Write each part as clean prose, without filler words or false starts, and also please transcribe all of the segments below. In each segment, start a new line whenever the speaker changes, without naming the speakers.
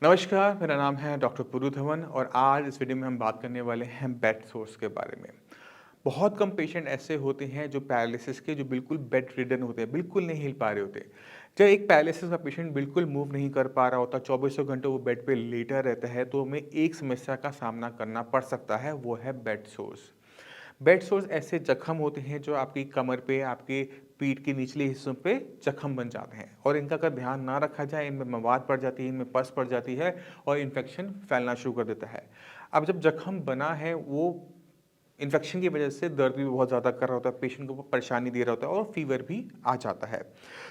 नमस्कार, मेरा नाम है डॉक्टर पुरु धवन और आज इस वीडियो में हम बात करने वाले हैं बेड सोर्स के बारे में। बहुत कम पेशेंट ऐसे होते हैं जो पैरालिसिस के जो बिल्कुल बेड रिडन होते हैं, बिल्कुल नहीं हिल पा रहे होते। जब एक पैरालिसिस का पेशेंट बिल्कुल मूव नहीं कर पा रहा होता, चौबीसों घंटे वो बेड पे लेटा रहता है, तो हमें एक समस्या का सामना करना पड़ सकता है, वो है बेड सोर्स। बेड सोर्स ऐसे जख्म होते हैं जो आपकी कमर पे, आपके पीठ के निचले हिस्सों पे जख्म बन जाते हैं और इनका अगर ध्यान ना रखा जाए, इनमें मवाद पड़ जाती है, इनमें पस पड़ जाती है और इन्फेक्शन फैलना शुरू कर देता है। अब जब जख्म बना है, वो इन्फेक्शन की वजह से दर्द भी बहुत ज़्यादा कर रहा होता है, पेशेंट को वो परेशानी दे रहा होता है और फीवर भी आ जाता है।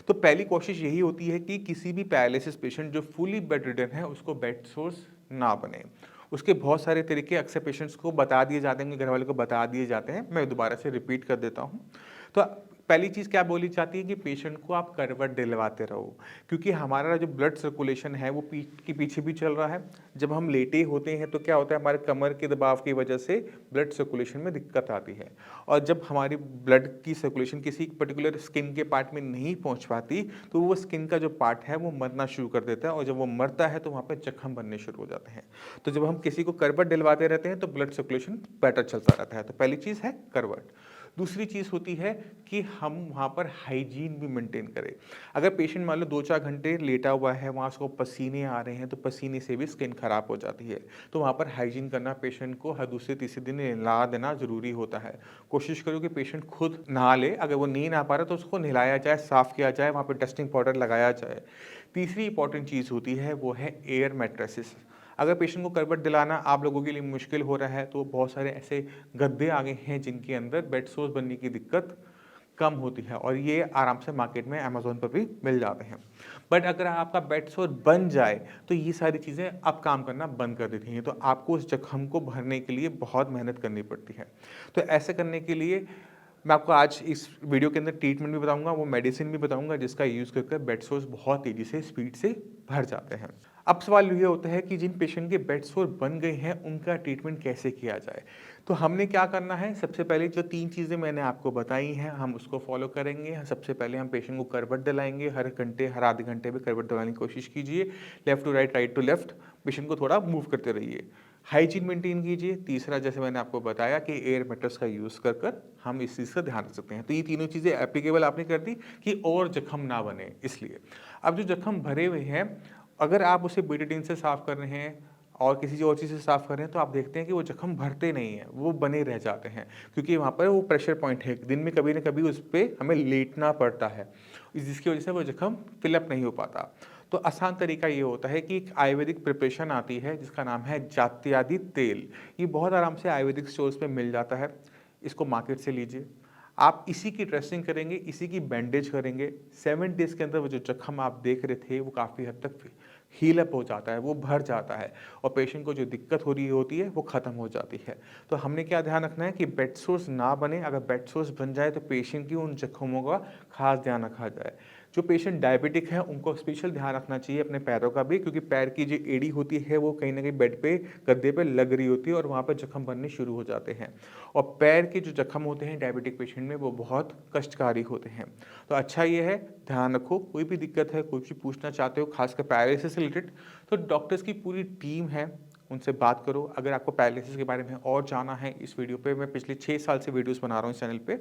तो पहली कोशिश यही होती है कि किसी भी पैरालिसिस पेशेंट जो फुली बेड रिडन है, उसको बेड सोर्स ना बने। उसके बहुत सारे तरीके अक्सर पेशेंट्स को बता दिए जाते हैं, घर वालों को बता दिए जाते हैं। मैं दोबारा से रिपीट कर देता हूँ। तो पहली चीज़ क्या बोली जाती है कि पेशेंट को आप करवट दिलवाते रहो, क्योंकि हमारा जो ब्लड सर्कुलेशन है वो पीठ के पीछे भी चल रहा है। जब हम लेटे होते हैं तो क्या होता है, हमारे कमर के दबाव की वजह से ब्लड सर्कुलेशन में दिक्कत आती है और जब हमारी ब्लड की सर्कुलेशन किसी पर्टिकुलर स्किन के पार्ट में नहीं पहुंच पाती, तो वो स्किन का जो पार्ट है वो मरना शुरू कर देता है और जब वो मरता है तो वहाँ पे जख्म बनने शुरू हो जाते हैं। तो जब हम किसी को करवट दिलवाते रहते हैं तो ब्लड सर्कुलेशन बेटर चलता रहता है। तो पहली चीज़ है करवट। दूसरी चीज़ होती है कि हम वहाँ पर हाइजीन भी मेंटेन करें। अगर पेशेंट मान लो 2-4 घंटे लेटा हुआ है, वहाँ उसको पसीने आ रहे हैं, तो पसीने से भी स्किन खराब हो जाती है। तो वहाँ पर हाइजीन करना पेशेंट को हर दूसरे-तीसरे दिन नहला देना ज़रूरी होता है। कोशिश करो कि पेशेंट खुद नहा ले, अगर वो नहीं नहा पा रहा तो उसको नहलाया जाए, साफ़ किया जाए, वहाँ पे डस्टिंग पाउडर लगाया जाए। तीसरी इंपॉर्टेंट चीज़ होती है वो है एयर मैट्रेसेस। अगर पेशेंट को करवट दिलाना आप लोगों के लिए मुश्किल हो रहा है, तो बहुत सारे ऐसे गद्दे आ गए हैं जिनके अंदर बेड सोर्स बनने की दिक्कत कम होती है और ये आराम से मार्केट में अमेज़न पर भी मिल जाते हैं। बट अगर आपका बेड सोर बन जाए, तो ये सारी चीज़ें अब काम करना बंद कर देती हैं, तो आपको उस जख्म को भरने के लिए बहुत मेहनत करनी पड़ती है। तो ऐसे करने के लिए मैं आपको आज इस वीडियो के अंदर ट्रीटमेंट भी बताऊँगा, वो मेडिसिन भी बताऊँगा जिसका यूज़ करके बेड सोर्स बहुत तेज़ी से, स्पीड से भर जाते हैं। अब सवाल ये होता है कि जिन पेशेंट के बेड सोर बन गए हैं, उनका ट्रीटमेंट कैसे किया जाए? तो हमने क्या करना है, सबसे पहले जो 3 चीज़ें मैंने आपको बताई हैं, हम उसको फ़ॉलो करेंगे। सबसे पहले हम पेशेंट को करवट दिलाएँगे, हर घंटे, हर आधे घंटे में करवट दिलाने की कोशिश कीजिए। Left to right, right to left, patient को थोड़ा मूव करते रहिए। हाइजीन मेंटेन कीजिए। तीसरा, जैसे मैंने आपको बताया कि एयर मैट्रेस का यूज़ कर कर हम इस चीज़ का ध्यान रख सकते हैं। तो ये तीनों चीज़ें एप्लीकेबल आपने कर दी कि और जख्म ना बने इसलिए। अब जो जख्म भरे हुए हैं, अगर आप उसे बेटाडीन से साफ़ कर रहे हैं और किसी और चीज़ से साफ़ कर रहे हैं, तो आप देखते हैं कि वो जख्म भरते नहीं हैं, वो बने रह जाते हैं, क्योंकि वहाँ पर वो प्रेशर पॉइंट है। दिन में कभी न कभी उस पे हमें लेटना पड़ता है, जिसकी वज़ह से वो जख्म फ़िल अप नहीं हो पाता। तो आसान तरीका ये होता है कि एक आयुर्वेदिक प्रिपरेशन आती है जिसका नाम है जात्यादि तेल। ये बहुत आराम से आयुर्वेदिक स्टोर्स पे मिल जाता है। इसको मार्केट से लीजिए। आप इसी की ड्रेसिंग करेंगे, इसी की बैंडेज करेंगे। 7 डेज़ के अंदर वो जो जख्म आप देख रहे थे, वो काफ़ी हद तक हील अप हो जाता है, वो भर जाता है और पेशेंट को जो दिक्कत हो रही होती है, वो ख़त्म हो जाती है। तो हमने क्या ध्यान रखना है कि बेड सोर्स ना बने। अगर बेड सोर्स बन जाए तो पेशेंट की उन जख्मों का ख़ास ध्यान रखा जाए। जो पेशेंट डायबिटिक हैं, उनको स्पेशल ध्यान रखना चाहिए अपने पैरों का भी, क्योंकि पैर की जो एड़ी होती है वो कहीं न कहीं बेड पे, गद्दे पे लग रही होती है और वहाँ पे जख्म बनने शुरू हो जाते हैं। और पैर के जो जख्म होते हैं डायबिटिक पेशेंट में, वो बहुत कष्टकारी होते हैं। तो अच्छा ये है, ध्यान रखो। कोई भी दिक्कत है, कोई भी पूछना चाहते हो खासकर पैरालिसिस से रिलेटेड, तो डॉक्टर्स की पूरी टीम है, उनसे बात करो। अगर आपको पैरालिसिस के बारे में और जानना है, इस वीडियो पे मैं पिछले 6 साल से वीडियोज़ बना रहा हूँ इस चैनल पे,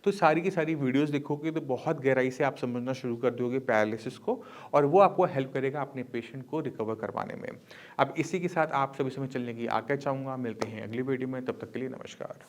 तो सारी की सारी वीडियोज़ देखोगे तो बहुत गहराई से आप समझना शुरू कर दोगे पैरालिसिस को और वो आपको हेल्प करेगा अपने पेशेंट को रिकवर करवाने में। अब इसी के साथ आप सभी से मैं चलने की आज्ञा चाहूँगा। मिलते हैं अगली वीडियो में, तब तक के लिए नमस्कार।